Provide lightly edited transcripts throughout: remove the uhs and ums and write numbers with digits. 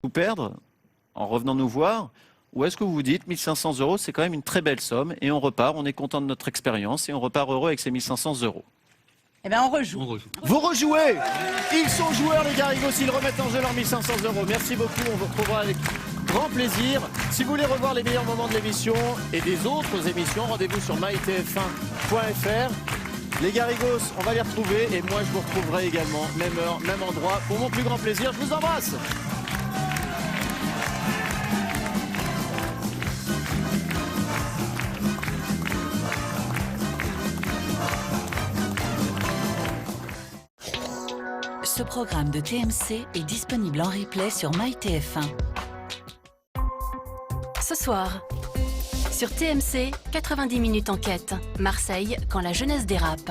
Vous perdre en revenant nous voir? Ou est-ce que vous vous dites 1500 euros, c'est quand même une très belle somme et on repart, on est content de notre expérience et on repart heureux avec ces 1500 euros? Eh bien, on rejoue. Vous rejouez. Ils sont joueurs, les Garrigos, ils remettent en jeu leurs 1500 euros. Merci beaucoup, on vous retrouvera avec grand plaisir. Si vous voulez revoir les meilleurs moments de l'émission et des autres émissions, rendez-vous sur mytf1.fr. Les Garrigos, on va les retrouver et moi je vous retrouverai également, même heure, même endroit, pour mon plus grand plaisir. Je vous embrasse. Ce programme de TMC est disponible en replay sur MyTF1. Ce soir, sur TMC, 90 minutes enquête. Marseille, quand la jeunesse dérape.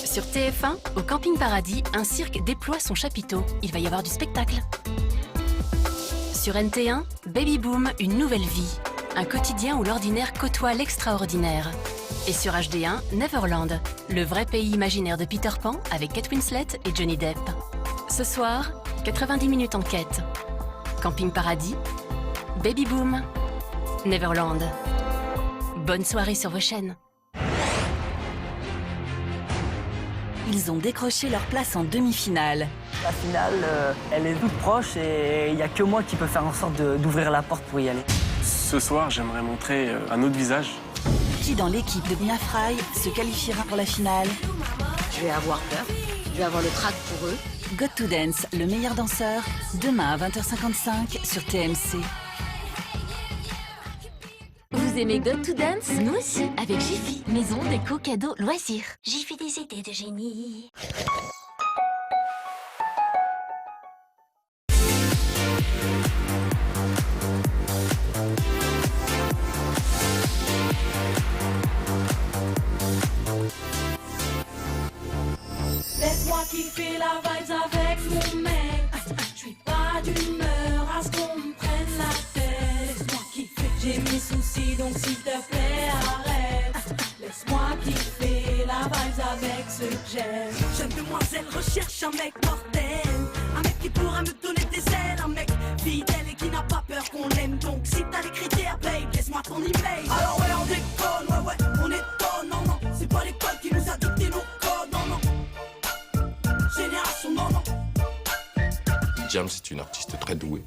Sur TF1, au Camping Paradis, un cirque déploie son chapiteau. Il va y avoir du spectacle. Sur NT1, Baby Boom, une nouvelle vie. Un quotidien où l'ordinaire côtoie l'extraordinaire. Et sur HD1, Neverland, le vrai pays imaginaire de Peter Pan avec Kate Winslet et Johnny Depp. Ce soir, 90 minutes enquête. Camping Paradis, Baby Boom, Neverland. Bonne soirée sur vos chaînes. Ils ont décroché leur place en demi-finale. La finale, elle est toute proche et il n'y a que moi qui peux faire en sorte d'ouvrir la porte pour y aller. Ce soir, j'aimerais montrer un autre visage. Qui dans l'équipe de Mia Fry se qualifiera pour la finale? Je vais avoir peur, je vais avoir le trac pour eux. Got to Dance, le meilleur danseur, demain à 20h55 sur TMC. Vous aimez Got to Dance? Nous aussi, avec Jiffy, maison déco cadeaux loisirs. Jiffy des idées de génie. Laisse-moi kiffer la vibes avec mon mec. Je suis pas d'humeur à ce qu'on me prenne la tête. Laisse-moi kiffer, j'ai mes soucis donc s'il te plaît arrête. Laisse-moi kiffer la vibes avec ceux que j'aime. Jeune demoiselle recherche un mec mortel. Un mec qui pourra me donner des ailes. Un mec fidèle et qui n'a pas peur qu'on l'aime. Donc si t'as les critères, babe, laisse-moi ton email. Alors ouais on déconne, ouais on étonne. Non non, c'est pas l'école qui nous a dicté nos codes. Non non. Génération non, non. Diams est une artiste très douée,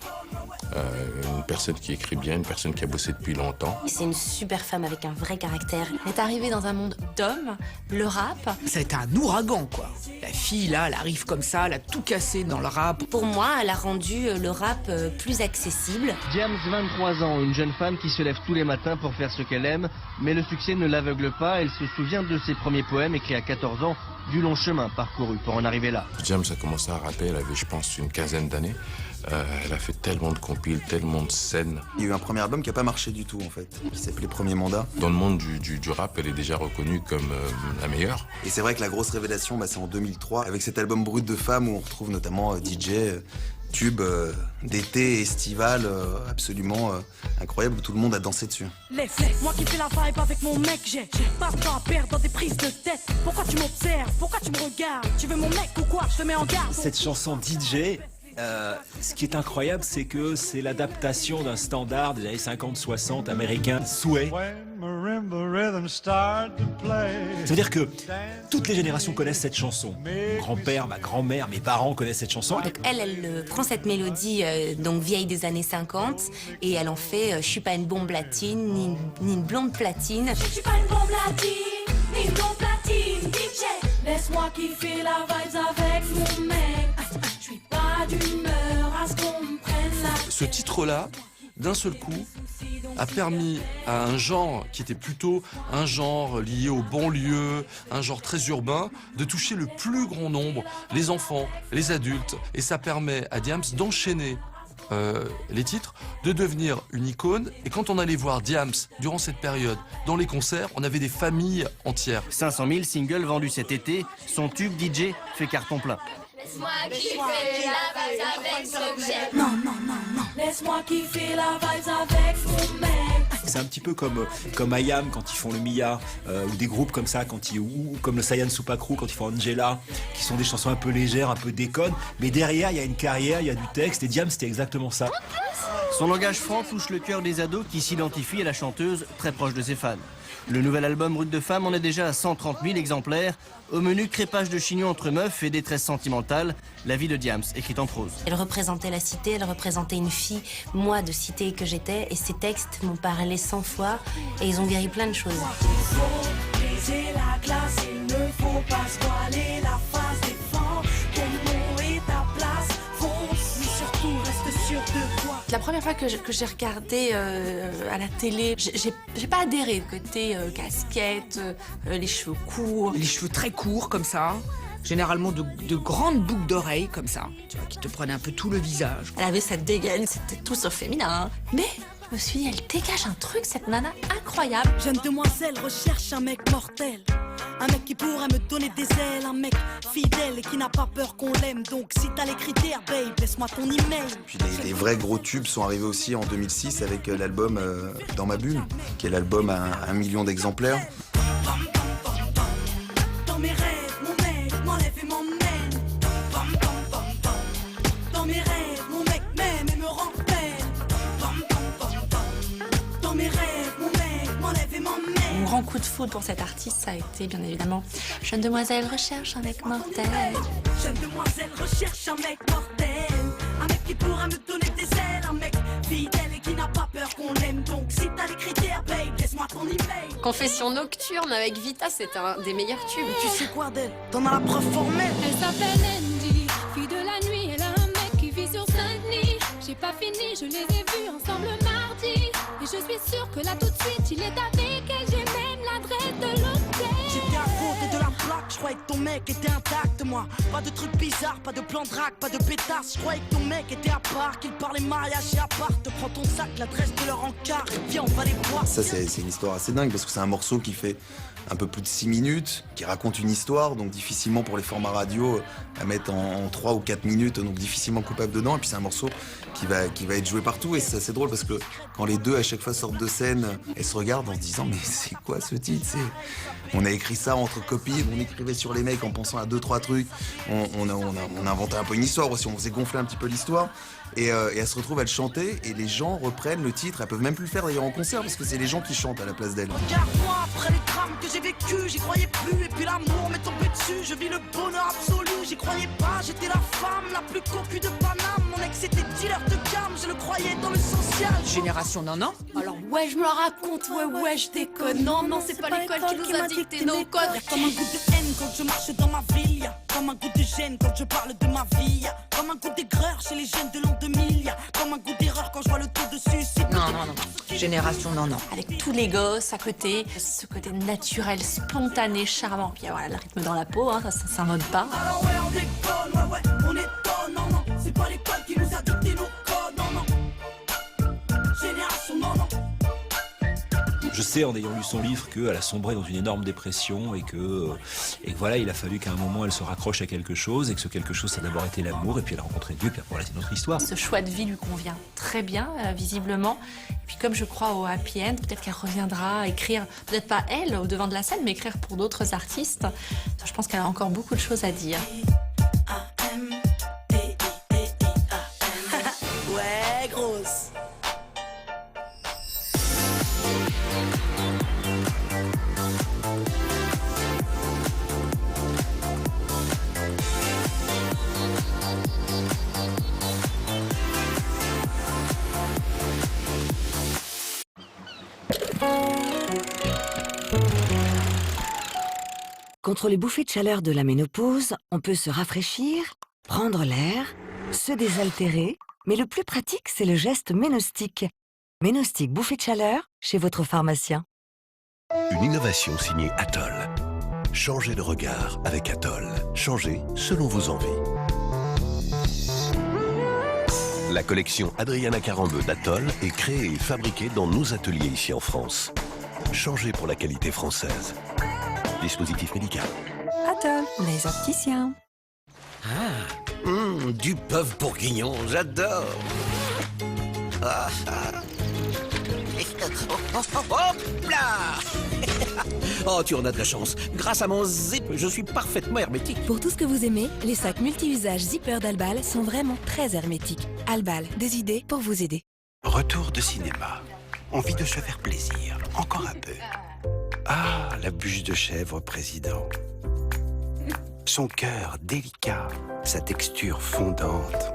une personne qui écrit bien, une personne qui a bossé depuis longtemps. C'est une super femme avec un vrai caractère. Elle est arrivée dans un monde d'hommes, le rap. C'est un ouragan, quoi. La fille, là, elle arrive comme ça, elle a tout cassé dans le rap. Pour moi, elle a rendu le rap plus accessible. Diams, 23 ans, une jeune femme qui se lève tous les matins pour faire ce qu'elle aime, mais le succès ne l'aveugle pas. Elle se souvient de ses premiers poèmes écrits à 14 ans, du long chemin parcouru pour en arriver là. Diams a commencé à rapper, elle avait, je pense, une quinzaine d'années. Elle a fait tellement de compiles, tellement de scènes. Il y a eu un premier album qui n'a pas marché du tout, en fait, qui s'appelait Premier Mandat. Dans le monde du rap, elle est déjà reconnue comme la meilleure. Et c'est vrai que la grosse révélation, c'est en 2003, avec cet album Brut de Femme, où on retrouve notamment DJ, tube d'été, estival, absolument incroyable, où tout le monde a dansé dessus. Laisse-moi qui fais la vibe avec mon mec, j'ai pas de temps à perdre dans des prises de tête. Pourquoi tu m'observes? Pourquoi tu me regardes? Tu veux mon mec ou quoi? Je te mets en garde. Cette chanson DJ, ce qui est incroyable, c'est que c'est l'adaptation d'un standard des années 50-60 américain, Sway. Ça veut dire que toutes les générations connaissent cette chanson. Mon grand-père, ma grand-mère, mes parents connaissent cette chanson. Donc elle prend cette mélodie donc vieille des années 50 et elle en fait je suis pas une bombe latine ni une blonde platine. Je suis pas une bombe latine, ni une blonde platine, DJ. Laisse-moi kiffer la vibes avec mon mec. Je suis pas d'humeur à ce qu'on me prenne la tête. Ce titre-là, d'un seul coup, a permis à un genre qui était plutôt un genre lié aux banlieues, un genre très urbain, de toucher le plus grand nombre, les enfants, les adultes. Et ça permet à Diams d'enchaîner les titres, de devenir une icône. Et quand on allait voir Diams durant cette période dans les concerts, on avait des familles entières. 500 000 singles vendus cet été, son tube DJ fait carton plein. Laisse-moi kiffer la vibes avec ce que j'aime. Non, non, non, non. Laisse-moi kiffer la vibes avec mon mec. C'est un petit peu comme IAM quand ils font le Mia, ou des groupes comme ça, ou comme le Saiyan Supakru quand ils font Angela, qui sont des chansons un peu légères, un peu déconnes, mais derrière il y a une carrière, il y a du texte, et Diams c'était exactement ça. Son langage franc touche le cœur des ados qui s'identifient à la chanteuse très proche de ses fans. Le nouvel album Brut de femme en est déjà à 130 000 exemplaires. Au menu, crépage de chignon entre meufs et détresse sentimentale, la vie de Diams, écrite en prose. Elle représentait la cité, elle représentait une fille, moi de cité que j'étais, et ces textes m'ont parlé 100 fois et ils ont guéri plein de choses. Baiser la glace, il ne faut pas se voiler la face des fans. Ton nom est ta place, fonce, mais surtout reste sûr de toi. La première fois que j'ai regardé à la télé, j'ai pas adhéré au côté casquette, les cheveux courts. Les cheveux très courts comme ça, généralement de grandes boucles d'oreilles comme ça, tu vois, qui te prenaient un peu tout le visage. Elle avait cette dégaine, c'était tout sauf féminin. Mais je me suis dit, elle dégage un truc, cette nana incroyable. Jeune demoiselle recherche un mec mortel. Un mec qui pourrait me donner des ailes, un mec fidèle et qui n'a pas peur qu'on l'aime. Donc si t'as les critères, babe, laisse-moi ton email. Puis les vrais gros tubes sont arrivés aussi en 2006 avec l'album Dans ma bulle, qui est l'album à 1 million d'exemplaires. Dans mes rêves, mon mec m'enlève et m'emmène. Dans mes rêves, mon mec m'aime et me rend belle. Dans mes rêves, mon mec m'enlève et m'emmène. Mon grand coup de foudre pour cet artiste, ça a été bien évidemment Jeune demoiselle recherche un mec mortel. Jeune demoiselle recherche un mec mortel. Un mec qui pourra me donner des ailes. Un mec fidèle et qui n'a pas peur qu'on l'aime. Donc si t'as les critères, babe, laisse-moi ton email. Confession nocturne avec Vita, c'est un des meilleurs tubes. Tu sais quoi d'elle? T'en as la preuve formelle. Elle s'appelle Andy, fille de la nuit. Elle a un mec qui vit sur Saint-Denis. J'ai pas fini, je les ai vus ensemble mardi. Et je suis sûre que là tout de suite, il est avec elle. J'ai même l'adresse de l'hôtel. J'étais à côté de la plaque, je croyais que ton mec était intact, moi. Pas de trucs bizarres, pas de plan de drague, pas de pétasse. Je croyais que ton mec était à part, qu'il parlait mariage et appart. Prends ton sac, l'adresse de leur encart et viens, on va les voir. Ça, c'est une histoire assez dingue parce que c'est un morceau qui fait un peu plus de 6 minutes, qui raconte une histoire, donc difficilement pour les formats radio à mettre en 3 ou 4 minutes, donc difficilement coupable dedans. Et puis c'est un morceau qui va être joué partout. Et c'est assez drôle parce que quand les deux à chaque fois sortent de scène, elles se regardent en se disant mais c'est quoi ce titre? On a écrit ça entre copines, on écrivait sur les mecs en pensant à 2-3 trucs. On a inventé un peu une histoire aussi, on faisait gonfler un petit peu l'histoire. Et elles se retrouvent à le chanter et les gens reprennent le titre. Elles peuvent même plus le faire d'ailleurs en concert parce que c'est les gens qui chantent à la place d'elles. Regarde-moi après les drames que j'ai vécu, j'y croyais plus. Et puis l'amour m'est tombé dessus, je vis le bonheur absolu. J'y croyais pas, j'étais la femme la plus cocu de Paname. Mon ex était dealer de gamme, je le croyais dans le social. Génération non. Alors ouais, je me la raconte, ouais, je déconne. Non, c'est pas l'école qui nous a dicté nos codes. Y'a comme un goût de haine quand je marche dans ma ville. Y'a comme un goût de gêne quand je parle de ma vie. Y'a comme un goût d'aigreur chez les jeunes de l'an 2000. Y'a comme un goût d'erreur quand je vois le taux de suicide. Non. Génération non. Avec tous les gosses à côté, ce côté naturel, spontané, charmant. Puis voilà, le rythme dans la peau, hein, ça s'invente pas. Alors ouais, on déconne, ouais, on étonne, non, c'est pas l'école qui nous a dicté nos codes, non. Génération non. Je sais en ayant lu son livre qu'elle a sombré dans une énorme dépression et que voilà, il a fallu qu'à un moment elle se raccroche à quelque chose et que ce quelque chose ça a d'abord été l'amour et puis elle a rencontré Dieu, puis après voilà, c'est notre histoire. Ce choix de vie lui convient très bien, visiblement. Et puis comme je crois au happy end, peut-être qu'elle reviendra écrire, peut-être pas elle au devant de la scène, mais écrire pour d'autres artistes. Je pense qu'elle a encore beaucoup de choses à dire. Ouais, grosse. Contre les bouffées de chaleur de la ménopause, on peut se rafraîchir, prendre l'air, se désaltérer, mais le plus pratique, c'est le geste Ménostic. Ménostic bouffée de chaleur, chez votre pharmacien. Une innovation signée Atoll. Changez de regard avec Atoll. Changez selon vos envies. La collection Adriana Carambeu d'Atoll est créée et fabriquée dans nos ateliers ici en France. Changez pour la qualité française. Dispositif médical. Atoll, les opticiens. Du bœuf bourguignon, j'adore. Hop là. Oh, tu en as de la chance. Grâce à mon zip, je suis parfaitement hermétique. Pour tout ce que vous aimez, les sacs multi-usages Zipper d'Albal sont vraiment très hermétiques. Albal, des idées pour vous aider. Retour de cinéma. Envie de se faire plaisir. Encore un peu. Ah, la bûche de chèvre, président. Son cœur délicat, sa texture fondante,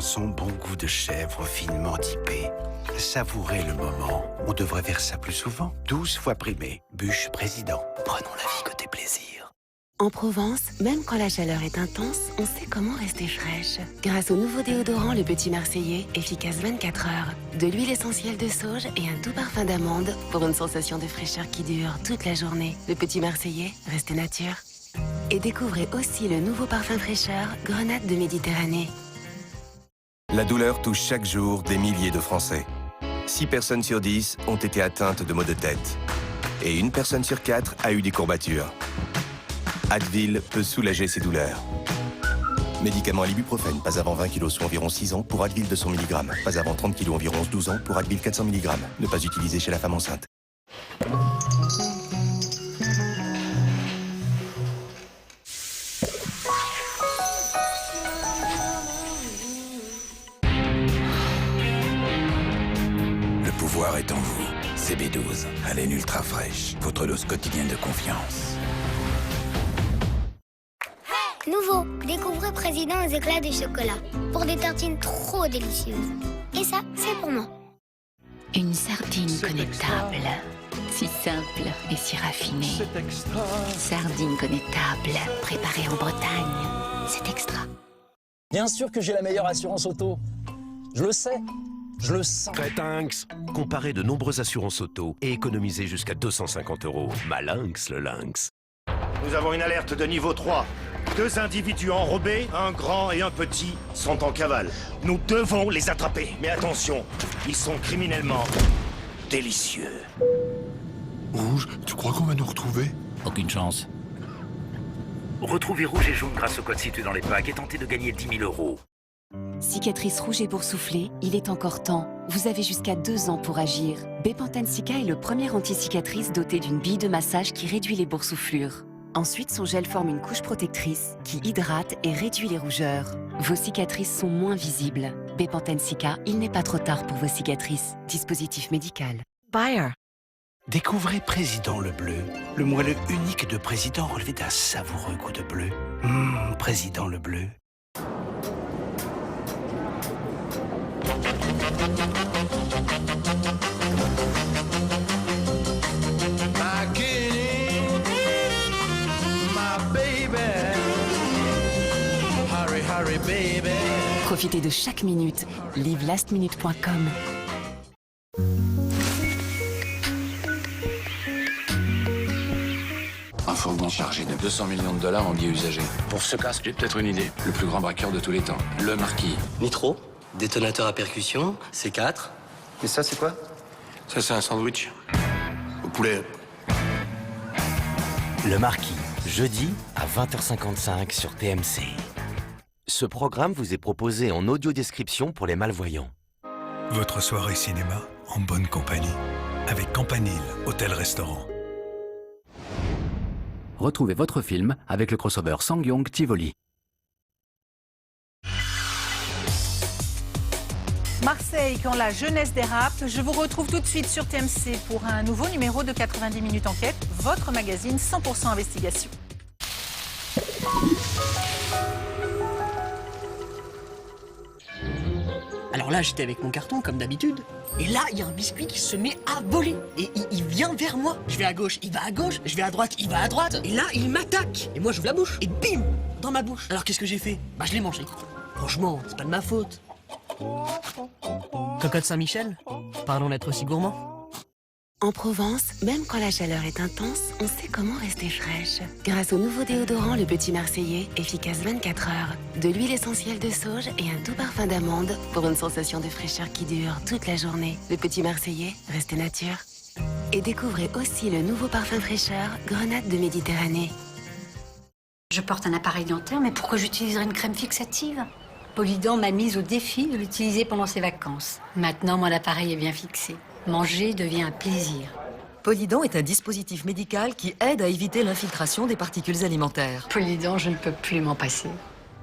son bon goût de chèvre finement typé. Savourez le moment. On devrait faire ça plus souvent. 12 fois primé. Bûche président. Prenons la vie côté plaisir. En Provence, même quand la chaleur est intense, on sait comment rester fraîche. Grâce au nouveau déodorant Le Petit Marseillais, efficace 24 heures. De l'huile essentielle de sauge et un doux parfum d'amande pour une sensation de fraîcheur qui dure toute la journée. Le Petit Marseillais, restez nature. Et découvrez aussi le nouveau parfum fraîcheur Grenade de Méditerranée. La douleur touche chaque jour des milliers de Français. 6 personnes sur 10 ont été atteintes de maux de tête. Et 1 personne sur 4 a eu des courbatures. Advil peut soulager ces douleurs. Médicament à l'ibuprofène, pas avant 20 kg sous environ 6 ans pour Advil 200 mg. Pas avant 30 kg environ 12 ans pour Advil 400 mg. Ne pas utiliser chez la femme enceinte. Le pouvoir est en vous. CB12, haleine ultra fraîche. Votre dose quotidienne de confiance. Nouveau, découvrez Président aux éclats de chocolat. Pour des tartines trop délicieuses. Et ça, c'est pour moi. Une sardine connétable. Si simple et si raffinée. Sardine connétable, préparée en Bretagne. C'est extra. Bien sûr que j'ai la meilleure assurance auto. Je le sais. Je le sens. Crétinx. Comparez de nombreuses assurances auto et économisez jusqu'à 250 €. Malinx, le lynx. Nous avons une alerte de niveau 3. 2 individus enrobés, un grand et un petit, sont en cavale. Nous devons les attraper. Mais attention, ils sont criminellement délicieux. Rouge, tu crois qu'on va nous retrouver? Aucune chance. Retrouvez Rouge et Jaune grâce au code situé dans les packs et tentez de gagner 10 000 €. Cicatrice rouge et boursouflée, il est encore temps. Vous avez jusqu'à 2 ans pour agir. Bepanthen-Cica est le premier anti-cicatrice doté d'une bille de massage qui réduit les boursouflures. Ensuite, son gel forme une couche protectrice qui hydrate et réduit les rougeurs. Vos cicatrices sont moins visibles. Bepanthen-Cica, il n'est pas trop tard pour vos cicatrices. Dispositif médical. Bayer. Découvrez Président le Bleu, le moelleux unique de Président relevé d'un savoureux goût de bleu. Président le Bleu. Profitez de chaque minute. Livelastminute.com. Un fourgon chargé de 200 millions de $ en billets usagés. Pour ce casque, j'ai peut-être une idée. Le plus grand braqueur de tous les temps, le Marquis. Nitro, détonateur à percussion, C4. Et ça, c'est quoi? Ça, c'est un sandwich. Au poulet. Le Marquis, jeudi à 20h55 sur TMC. Ce programme vous est proposé en audio-description pour les malvoyants. Votre soirée cinéma en bonne compagnie. Avec Campanile, hôtel-restaurant. Retrouvez votre film avec le crossover Sangyong-Tivoli. Marseille, quand la jeunesse dérape, je vous retrouve tout de suite sur TMC pour un nouveau numéro de 90 minutes enquête, votre magazine 100% investigation. Alors là, j'étais avec mon carton, comme d'habitude. Et là, il y a un biscuit qui se met à voler. Et il vient vers moi. Je vais à gauche, il va à gauche. Je vais à droite, il va à droite. Et là, il m'attaque. Et moi, j'ouvre la bouche. Et bim, dans ma bouche. Alors, qu'est-ce que j'ai fait? Bah, je l'ai mangé. Franchement, c'est pas de ma faute. Cocotte Saint-Michel, pardon d'être aussi gourmand. En Provence, même quand la chaleur est intense, on sait comment rester fraîche. Grâce au nouveau déodorant Le Petit Marseillais, efficace 24 heures. De l'huile essentielle de sauge et un doux parfum d'amande pour une sensation de fraîcheur qui dure toute la journée. Le Petit Marseillais, restez nature. Et découvrez aussi le nouveau parfum fraîcheur Grenade de Méditerranée. Je porte un appareil dentaire, mais pourquoi j'utiliserais une crème fixative? Polydent m'a mise au défi de l'utiliser pendant ses vacances. Maintenant, mon appareil est bien fixé. Manger devient un plaisir. Polydent est un dispositif médical qui aide à éviter l'infiltration des particules alimentaires. Polydent, je ne peux plus m'en passer.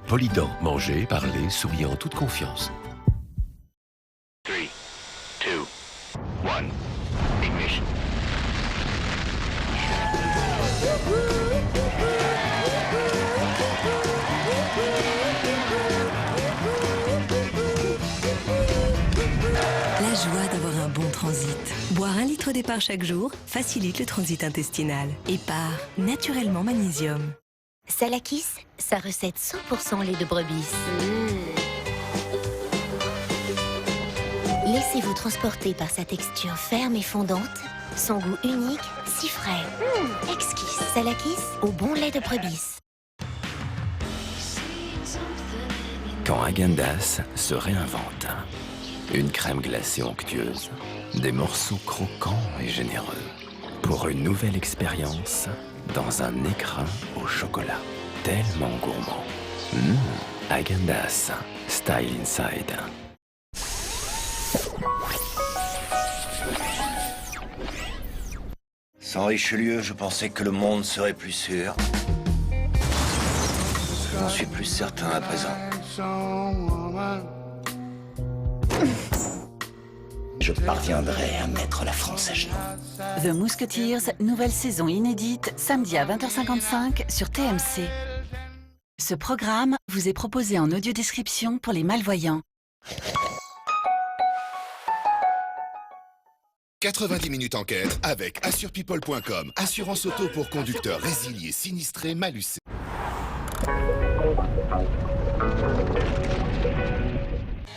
Polydent, manger, parler, souriant en toute confiance. 3, 2, 1, ignition. La joie d'avoir un bon transit. Boire 1 litre d'épar chaque jour facilite le transit intestinal. Épar, naturellement magnésium. Salakis, sa recette 100% lait de brebis. Laissez-vous transporter par sa texture ferme et fondante, son goût unique, si frais. Exquis. Salakis, au bon lait de brebis. Quand Häagen-Dazs se réinvente. Une crème glacée onctueuse, des morceaux croquants et généreux. Pour une nouvelle expérience dans un écrin au chocolat. Tellement gourmand. Häagen-Dazs, Style Inside. Sans Richelieu, je pensais que le monde serait plus sûr. J'en suis plus certain à présent. Je parviendrai à mettre la France à genoux. The Musketeers, nouvelle saison inédite, samedi à 20h55 sur TMC. Ce programme vous est proposé en audio-description pour les malvoyants. 90 minutes enquête avec AssurePeople.com. Assurance auto pour conducteurs résiliés, sinistrés, malucés.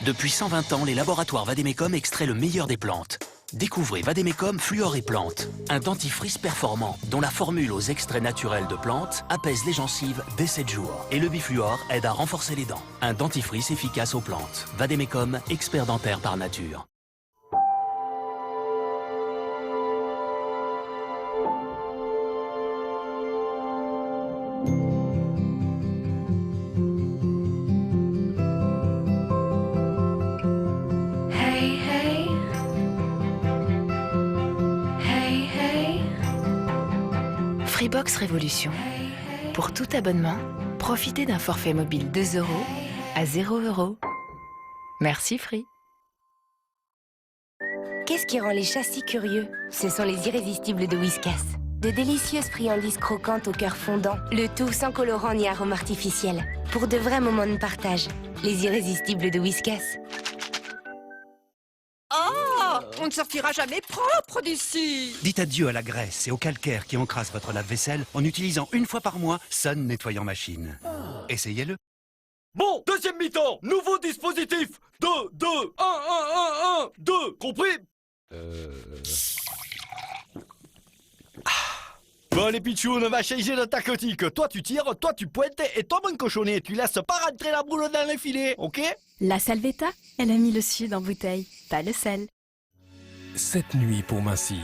Depuis 120 ans, les laboratoires Vademecum extraient le meilleur des plantes. Découvrez Vademecum Fluor et Plantes, un dentifrice performant dont la formule aux extraits naturels de plantes apaise les gencives dès 7 jours. Et le bifluor aide à renforcer les dents. Un dentifrice efficace aux plantes. Vademecum, expert dentaire par nature. Freebox Révolution. Pour tout abonnement, profitez d'un forfait mobile 2 € à 0 €. Merci Free. Qu'est-ce qui rend les chats si curieux? Ce sont les irrésistibles de Whiskas. De délicieuses friandises croquantes au cœur fondant, le tout sans colorant ni arôme artificiel. Pour de vrais moments de partage, les irrésistibles de Whiskas. Oh, on ne sortira jamais propre d'ici. Dites adieu à la graisse et au calcaire qui encrasse votre lave-vaisselle en utilisant une fois par mois Sun Nettoyant Machine. Essayez-le. Bon, deuxième mi-temps, nouveau dispositif. 2, 2, 1, 1, 1, 1, 2, compris? Bon les pitchouns, on va changer de tactique. Toi tu tires, toi tu pointes et toi mon cochonnet, tu laisses pas rentrer la boule dans les filets, ok? La Salvetta, elle a mis le sud en bouteille, pas le sel. Cette nuit pour mincir,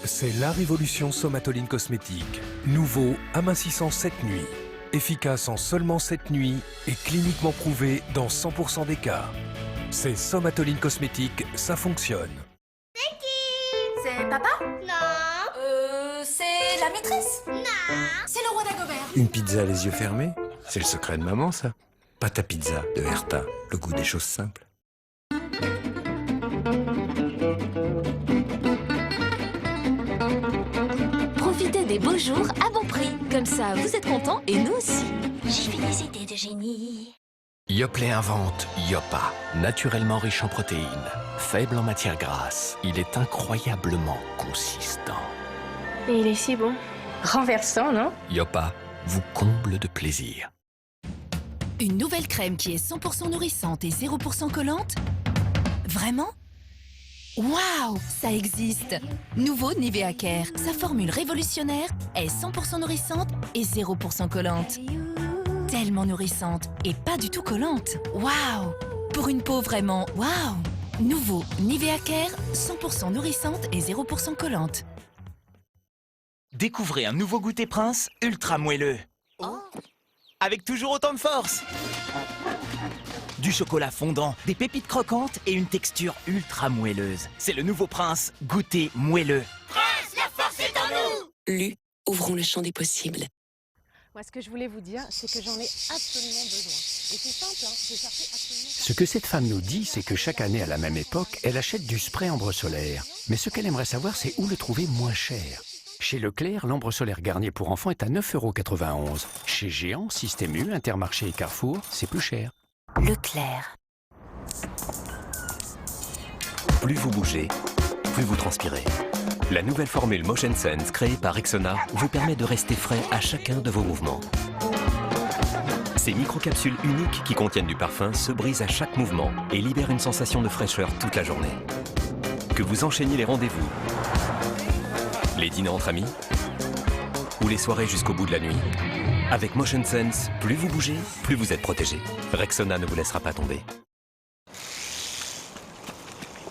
c'est la révolution Somatoline cosmétique. Nouveau, amincissant cette nuit. Efficace en seulement 7 nuits et cliniquement prouvé dans 100% des cas. C'est Somatoline cosmétique, ça fonctionne. C'est qui? C'est papa? Non. C'est la maîtresse? Non. C'est le roi d'Agobert? Une pizza les yeux fermés? C'est le secret de maman, ça. Pâte à pizza de Herta, le goût des choses simples. Profitez des beaux jours à bon prix. Comme ça, vous êtes contents et nous aussi. J'ai fait des idées de génie. Yoplait invente Yopa, naturellement riche en protéines, faible en matières grasses. Il est incroyablement consistant. Et il est si bon. Renversant, non? Yopa vous comble de plaisir. Une nouvelle crème qui est 100% nourrissante et 0% collante? Vraiment? Waouh, ça existe! Nouveau Nivea Care. Sa formule révolutionnaire est 100% nourrissante et 0% collante. Tellement nourrissante et pas du tout collante. Waouh! Pour une peau vraiment waouh! Nouveau Nivea Care, 100% nourrissante et 0% collante. Découvrez un nouveau goûter Prince ultra moelleux. Avec toujours autant de force. du chocolat fondant, des pépites croquantes et une texture ultra moelleuse. C'est le nouveau Prince, goûter moelleux. Prince, la force est en nous! Lu, ouvrons le champ des possibles. Moi, ce que je voulais vous dire, c'est que j'en ai absolument besoin. Et c'est simple, hein, je cherchais absolument... Ce que cette femme nous dit, c'est que chaque année à la même époque, elle achète du spray ambre solaire. Mais ce qu'elle aimerait savoir, c'est où le trouver moins cher. Chez Leclerc, l'ambre solaire Garnier pour enfants est à 9,91 €. Chez Géant, Système U, Intermarché et Carrefour, c'est plus cher. Leclerc. Plus vous bougez, plus vous transpirez. La nouvelle formule Motion Sense créée par Rexona vous permet de rester frais à chacun de vos mouvements. Ces microcapsules uniques qui contiennent du parfum se brisent à chaque mouvement et libèrent une sensation de fraîcheur toute la journée. Que vous enchaîniez les rendez-vous, les dîners entre amis ou les soirées jusqu'au bout de la nuit, avec Motion Sense, plus vous bougez, plus vous êtes protégé. Rexona ne vous laissera pas tomber.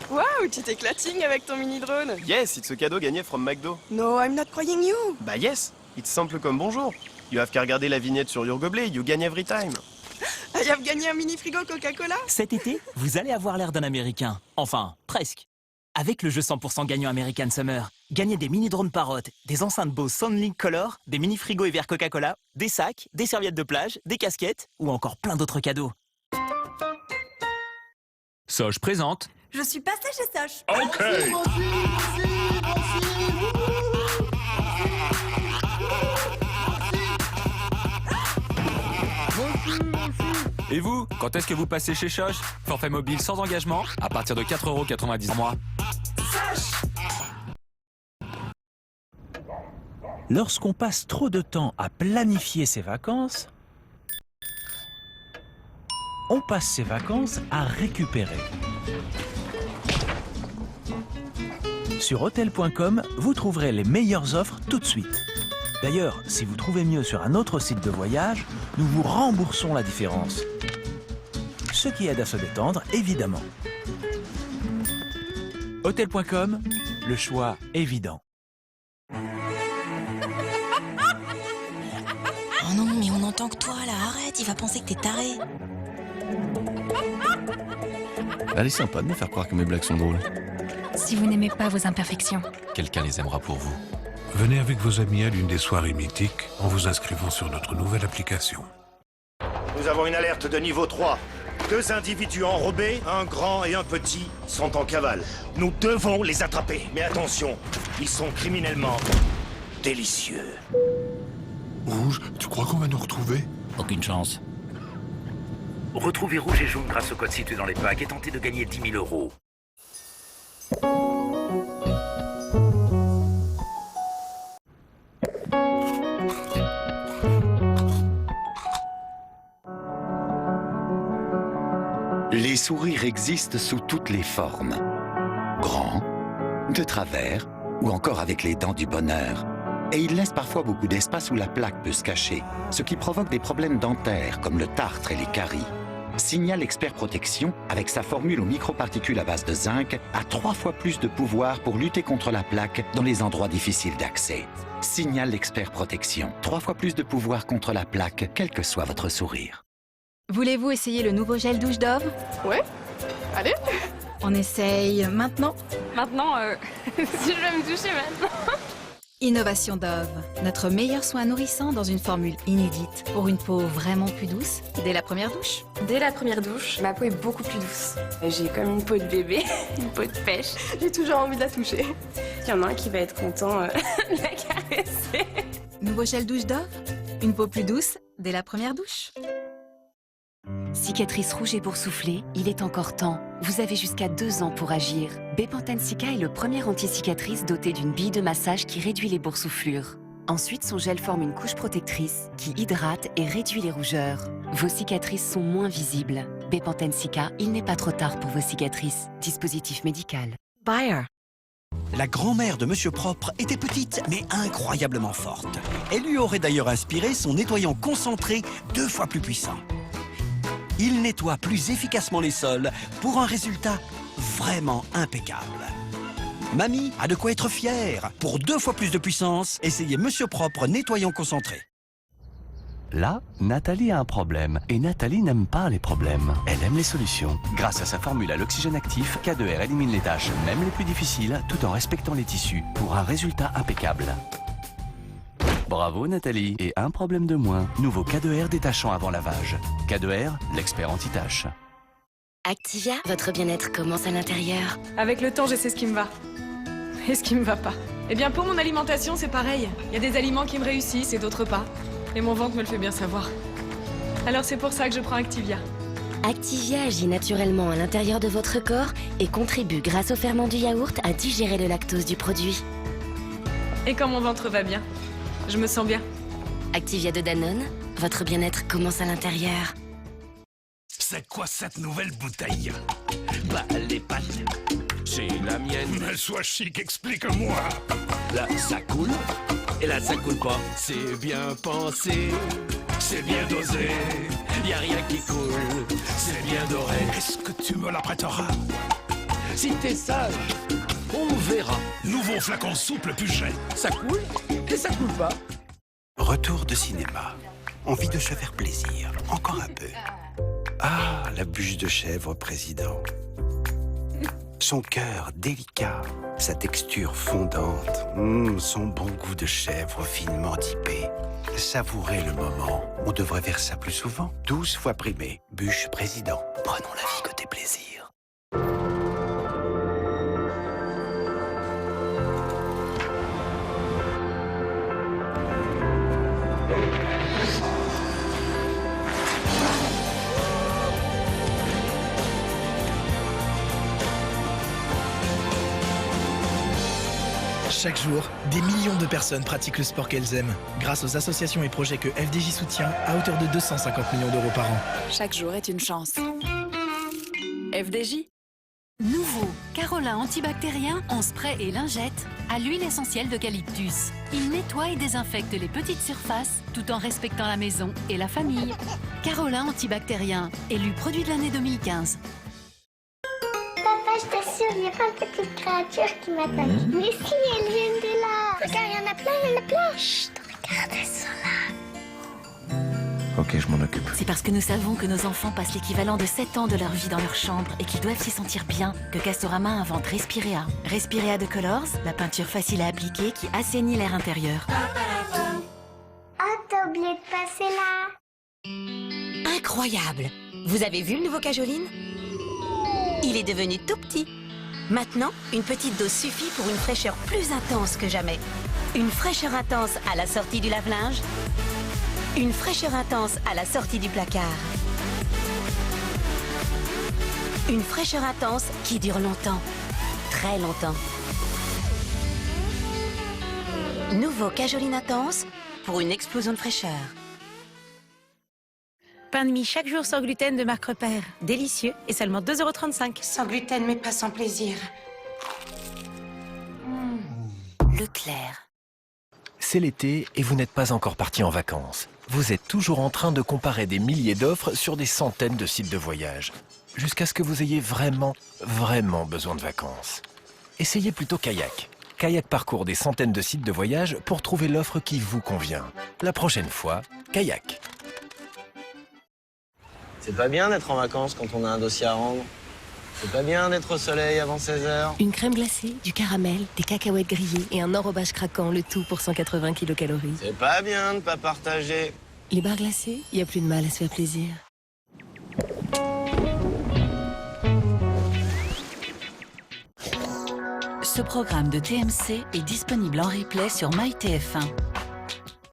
Waouh, tu t'éclating avec ton mini-drone. Yes, it's a cadeau gagné from McDo. No, I'm not crying you. Bah yes, it's simple comme bonjour. You have qu'à regarder la vignette sur your gobelet, you gagne every time. I have gagné un mini-frigo Coca-Cola. Cet été, vous allez avoir l'air d'un Américain. Enfin, presque. Avec le jeu 100% gagnant American Summer, gagnez des mini-drones Parrot, des enceintes Bose Soundlink Color, des mini-frigos et verres Coca-Cola, des sacs, des serviettes de plage, des casquettes ou encore plein d'autres cadeaux. Soch présente. Je suis passée chez Soch. Ok. Et vous, quand est-ce que vous passez chez Soch? Forfait mobile sans engagement, à partir de 4,90 € par mois. Lorsqu'on passe trop de temps à planifier ses vacances, on passe ses vacances à récupérer. Sur Hotels.com, vous trouverez les meilleures offres tout de suite. D'ailleurs, si vous trouvez mieux sur un autre site de voyage, nous vous remboursons la différence. Ce qui aide à se détendre, évidemment. Hotels.com, le choix évident. Oh non, mais on entend que toi, là, arrête, il va penser que t'es taré. Elle est sympa de me faire croire que mes blagues sont drôles. Si vous n'aimez pas vos imperfections. Quelqu'un les aimera pour vous. Venez avec vos amis à l'une des soirées mythiques en vous inscrivant sur notre nouvelle application. Nous avons une alerte de niveau 3. 2 individus enrobés, un grand et un petit, sont en cavale. Nous devons les attraper. Mais attention, ils sont criminellement délicieux. Rouge, tu crois qu'on va nous retrouver? Aucune chance. Retrouvez Rouge et Jaune grâce au code situé dans les packs et tentez de gagner 10 000 €. Les sourires existent sous toutes les formes. Grands, de travers ou encore avec les dents du bonheur. Et ils laissent parfois beaucoup d'espace où la plaque peut se cacher, ce qui provoque des problèmes dentaires comme le tartre et les caries. Signal Expert Protection, avec sa formule aux microparticules à base de zinc, a 3 fois plus de pouvoir pour lutter contre la plaque dans les endroits difficiles d'accès. Signal Expert Protection, 3 fois plus de pouvoir contre la plaque, quel que soit votre sourire. Voulez-vous essayer le nouveau gel douche Dove? Ouais, allez. On essaye maintenant? Maintenant, si je vais me toucher maintenant. Innovation Dove, notre meilleur soin nourrissant dans une formule inédite pour une peau vraiment plus douce dès la première douche. Dès la première douche, ma peau est beaucoup plus douce. J'ai comme une peau de bébé, une peau de pêche. J'ai toujours envie de la toucher. Il y en a un qui va être content de la caresser. Nouveau gel douche Dove, une peau plus douce dès la première douche. Cicatrice rouge et boursouflée, il est encore temps. Vous avez jusqu'à 2 ans pour agir. Bepanthen Cica est le premier anti-cicatrice doté d'une bille de massage qui réduit les boursouflures. Ensuite, son gel forme une couche protectrice qui hydrate et réduit les rougeurs. Vos cicatrices sont moins visibles. Bepanthen Cica, il n'est pas trop tard pour vos cicatrices. Dispositif médical. Bayer. La grand-mère de Monsieur Propre était petite, mais incroyablement forte. Elle lui aurait d'ailleurs inspiré son nettoyant concentré 2 fois plus puissant. Il nettoie plus efficacement les sols pour un résultat vraiment impeccable. Mamie a de quoi être fière. Pour 2 fois plus de puissance, essayez Monsieur Propre nettoyant concentré. Là, Nathalie a un problème. Et Nathalie n'aime pas les problèmes. Elle aime les solutions. Grâce à sa formule à l'oxygène actif, K2R élimine les tâches, même les plus difficiles, tout en respectant les tissus, pour un résultat impeccable. Bravo Nathalie. Et un problème de moins. Nouveau K2R détachant avant lavage. K2R, l'expert anti-taches. Activia, votre bien-être commence à l'intérieur. Avec le temps, je sais ce qui me va. Et ce qui me va pas. Eh bien, pour mon alimentation, c'est pareil. Il y a des aliments qui me réussissent et d'autres pas. Et mon ventre me le fait bien savoir. Alors c'est pour ça que je prends Activia. Activia agit naturellement à l'intérieur de votre corps et contribue grâce au ferment du yaourt à digérer le lactose du produit. Et quand mon ventre va bien, je me sens bien. Activia de Danone, votre bien-être commence à l'intérieur. C'est quoi cette nouvelle bouteille? Bah, les pattes, c'est la mienne. Mais sois chic, explique-moi. Là, ça coule, et là, ça coule pas. C'est bien pensé, c'est bien dosé, y a rien qui coule, c'est bien doré. Est-ce que tu me la prêteras? Si t'es sage, on verra. Nouveau flacon souple Puget. Ça coule, et ça coule pas. Retour de cinéma. Envie de se faire plaisir. Encore un peu. Ah, la bûche de chèvre, président. Son cœur délicat, sa texture fondante, son bon goût de chèvre finement dipé. Savourez le moment. On devrait faire ça plus souvent. 12 fois primé. Bûche président. Prenons la vie côté plaisir. Chaque jour, des millions de personnes pratiquent le sport qu'elles aiment, grâce aux associations et projets que FDJ soutient à hauteur de 250 millions d'euros par an. Chaque jour est une chance. FDJ. Nouveau Carolin antibactérien en spray et lingette à l'huile essentielle d'eucalyptus. Il nettoie et désinfecte les petites surfaces tout en respectant la maison et la famille. Carolin antibactérien, élu produit de l'année 2015. Papa, je t'assure, il n'y a pas de petite créature qui m'attaque. Mais si, elles viennent de là. Regarde, il y en a plein, il y en a plein. Chut, regarde, elles sont là. Ok, je m'en occupe. C'est parce que nous savons que nos enfants passent l'équivalent de 7 ans de leur vie dans leur chambre et qu'ils doivent s'y sentir bien que Castorama invente Respirea. Respirea de Colors, la peinture facile à appliquer qui assainit l'air intérieur. Oh, t'as oublié de passer là. Incroyable! Vous avez vu le nouveau Cajoline? Il est devenu tout petit. Maintenant, une petite dose suffit pour une fraîcheur plus intense que jamais. Une fraîcheur intense à la sortie du lave-linge. Une fraîcheur intense à la sortie du placard. Une fraîcheur intense qui dure longtemps. Très longtemps. Nouveau Cajoline intense pour une explosion de fraîcheur. Pain de mie chaque jour sans gluten de marque Repère. Délicieux et seulement 2,35 €. Sans gluten, mais pas sans plaisir. Leclerc. C'est l'été et vous n'êtes pas encore parti en vacances. Vous êtes toujours en train de comparer des milliers d'offres sur des centaines de sites de voyage. Jusqu'à ce que vous ayez vraiment besoin de vacances. Essayez plutôt Kayak. Kayak parcourt des centaines de sites de voyage pour trouver l'offre qui vous convient. La prochaine fois, Kayak. C'est pas bien d'être en vacances quand on a un dossier à rendre. C'est pas bien d'être au soleil avant 16 h. Une crème glacée, du caramel, des cacahuètes grillées et un enrobage craquant, le tout pour 180 kcal. C'est pas bien de pas partager. Les barres glacées, y a plus de mal à se faire plaisir. Ce programme de TMC est disponible en replay sur MyTF1.